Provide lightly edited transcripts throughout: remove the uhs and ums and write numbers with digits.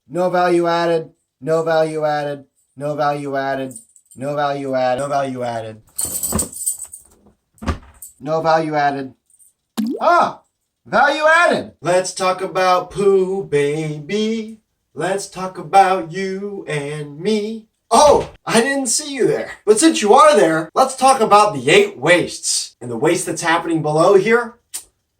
No value added, no value added, no value added, no value added, no value added, no value added. Ah, value added. Let's talk about poo, baby. Let's talk about you and me. Oh, I didn't see you there. But since you are there, let's talk about the 8 wastes. And the waste that's happening below here,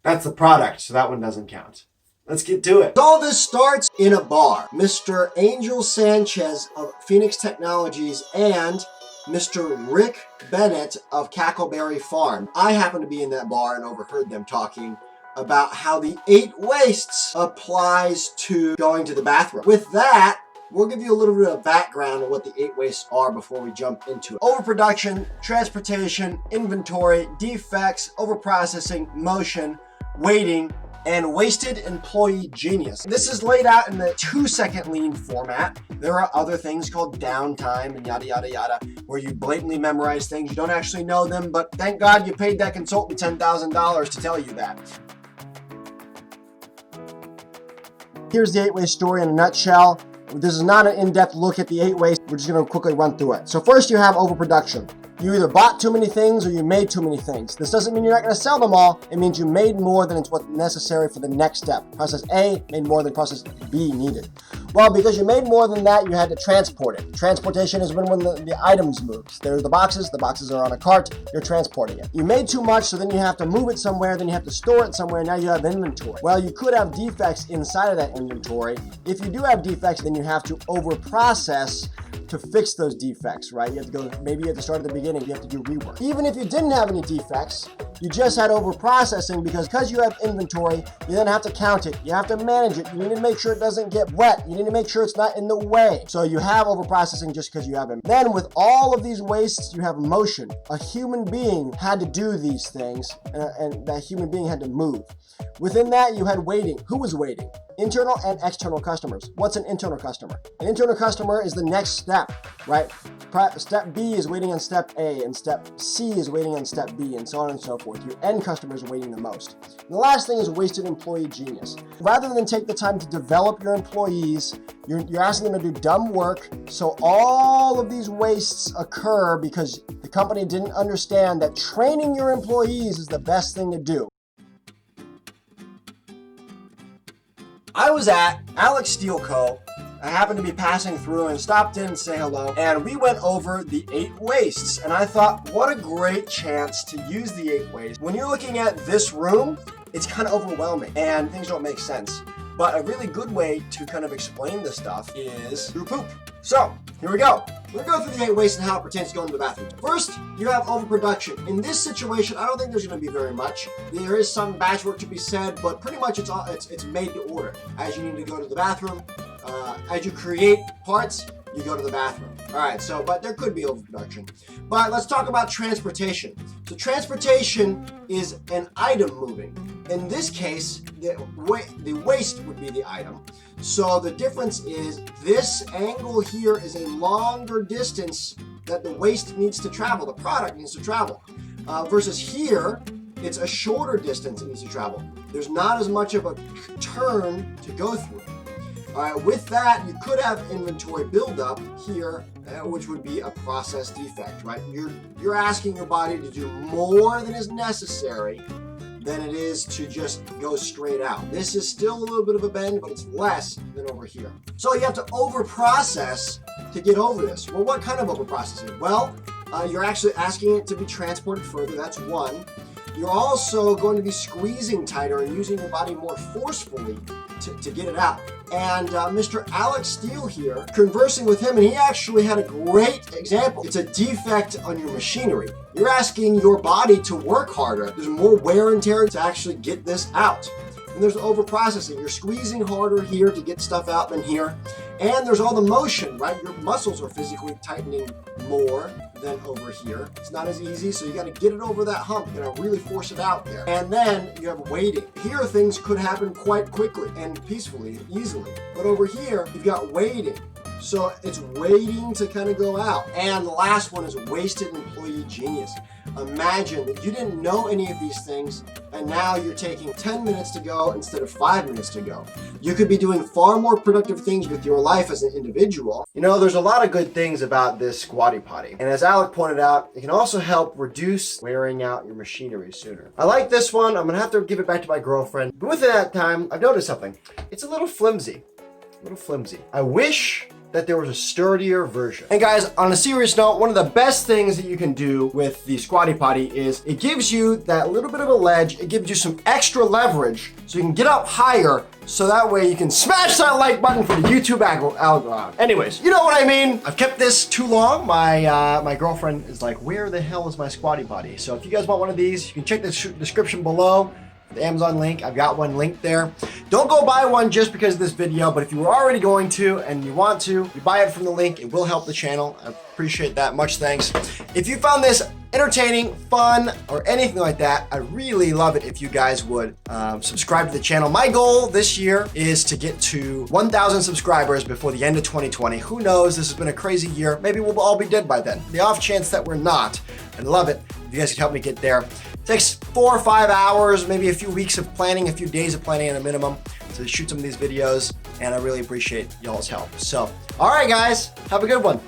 that's the product, so that one doesn't count. Let's get to it. All this starts in a bar. Mr. Angel Sanchez of Phoenix Technologies and Mr. Rick Bennett of Cackleberry Farm. I happened to be in that bar and overheard them talking about how the 8 wastes applies to going to the bathroom. With that, we'll give you a little bit of background on what the 8 wastes are before we jump into it. Overproduction, transportation, inventory, defects, overprocessing, motion, waiting, and wasted employee genius. This is laid out in the 2-second lean format. There are other things called downtime and yada, yada, yada, where you blatantly memorize things. You don't actually know them, but thank God you paid that consultant $10,000 to tell you that. Here's the 8 waste story in a nutshell. This is not an in-depth look at the 8 wastes. We're just going to quickly run through it. So first you have overproduction. You either bought too many things or you made too many things. This doesn't mean you're not going to sell them all. It means you made more than it's what's necessary for the next step. Process A made more than process B needed. Well, because you made more than that, you had to transport it. Transportation is when the items move. There's the boxes are on a cart, you're transporting it. You made too much, so then you have to move it somewhere, then you have to store it somewhere, now you have inventory. Well, you could have defects inside of that inventory. If you do have defects, then you have to overprocess to fix those defects, right? You have to go, maybe you have to start at the beginning, you have to do rework. Even if you didn't have any defects, you just had overprocessing because you have inventory, you then have to count it, you have to manage it, you need to make sure it doesn't get wet, you need to make sure it's not in the way. So you have overprocessing just because you have it. Then with all of these wastes, you have motion. A human being had to do these things, and that human being had to move. Within that, you had waiting. Who was waiting? Internal and external customers. What's an internal customer? An internal customer is the next step, right? Step B is waiting on step A, and step C is waiting on step B, and so on and so forth. Your end customers are waiting the most. And the last thing is wasted employee genius. Rather than take the time to develop your employees, you're asking them to do dumb work, so all of these wastes occur because the company didn't understand that training your employees is the best thing to do. I was at Alex Steel Co. I happened to be passing through and stopped in and say hello, and we went over the 8 wastes, and I thought, what a great chance to use the 8 wastes. When you're looking at this room, it's kind of overwhelming, and things don't make sense. But a really good way to kind of explain this stuff is through poop. So, here we go. We're going to go through the 8 wastes and how it pertains to going to the bathroom. First, you have overproduction. In this situation, I don't think there's going to be very much. There is some batch work to be said, but pretty much it's made to order. As you need to go to the bathroom, as you create parts, you go to the bathroom. All right, but there could be overproduction. But let's talk about transportation. So transportation is an item moving. In this case, the waste would be the item. So the difference is this angle here is a longer distance that the waste needs to travel, the product needs to travel. Versus here, it's a shorter distance it needs to travel. There's not as much of a turn to go through. All right, with that, you could have inventory buildup here, which would be a process defect, right? You're asking your body to do more than is necessary than it is to just go straight out. This is still a little bit of a bend, but it's less than over here. So you have to overprocess to get over this. Well, what kind of overprocessing? Well, you're actually asking it to be transported further. That's one. You're also going to be squeezing tighter and using your body more forcefully to get it out. And Mr. Alex Steele here, conversing with him, and he actually had a great example. It's a defect on your machinery. You're asking your body to work harder. There's more wear and tear to actually get this out. And there's overprocessing. You're squeezing harder here to get stuff out than here. And there's all the motion, right? Your muscles are physically tightening more than over here. It's not as easy, so you got to get it over that hump. You got to really force it out there. And then you have waiting. Here, things could happen quite quickly and peacefully, easily. But over here, you've got waiting. So it's waiting to kind of go out. And the last one is wasted employee genius. Imagine that you didn't know any of these things, and now you're taking 10 minutes to go instead of 5 minutes to go. You could be doing far more productive things with your life as an individual. You know, there's a lot of good things about this Squatty Potty. And as Alec pointed out, it can also help reduce wearing out your machinery sooner. I like this one. I'm gonna have to give it back to my girlfriend. But within that time, I've noticed something. It's a little flimsy. I wish that there was a sturdier version. And guys, on a serious note, one of the best things that you can do with the Squatty Potty is it gives you that little bit of a ledge. It gives you some extra leverage so you can get up higher, so that way you can smash that like button for the YouTube algorithm. Anyways, you know what I mean. I've kept this too long. My girlfriend is like, where the hell is my Squatty Potty? So if you guys want one of these, you can check the description below. The Amazon link, I've got one linked there. Don't go buy one just because of this video, but if you were already going to and you want to, you buy it from the link. It will help the channel. I appreciate that. Much thanks. If you found this entertaining, fun, or anything like that, I really love it if you guys would subscribe to the channel. My goal this year is to get to 1,000 subscribers before the end of 2020. Who knows? This has been a crazy year. Maybe we'll all be dead by then. The off chance that we're not, I'd love it if you guys could help me get there. It takes 4 or 5 hours, maybe a few weeks of planning, a few days of planning at a minimum to shoot some of these videos, and I really appreciate y'all's help. So, all right, guys, have a good one.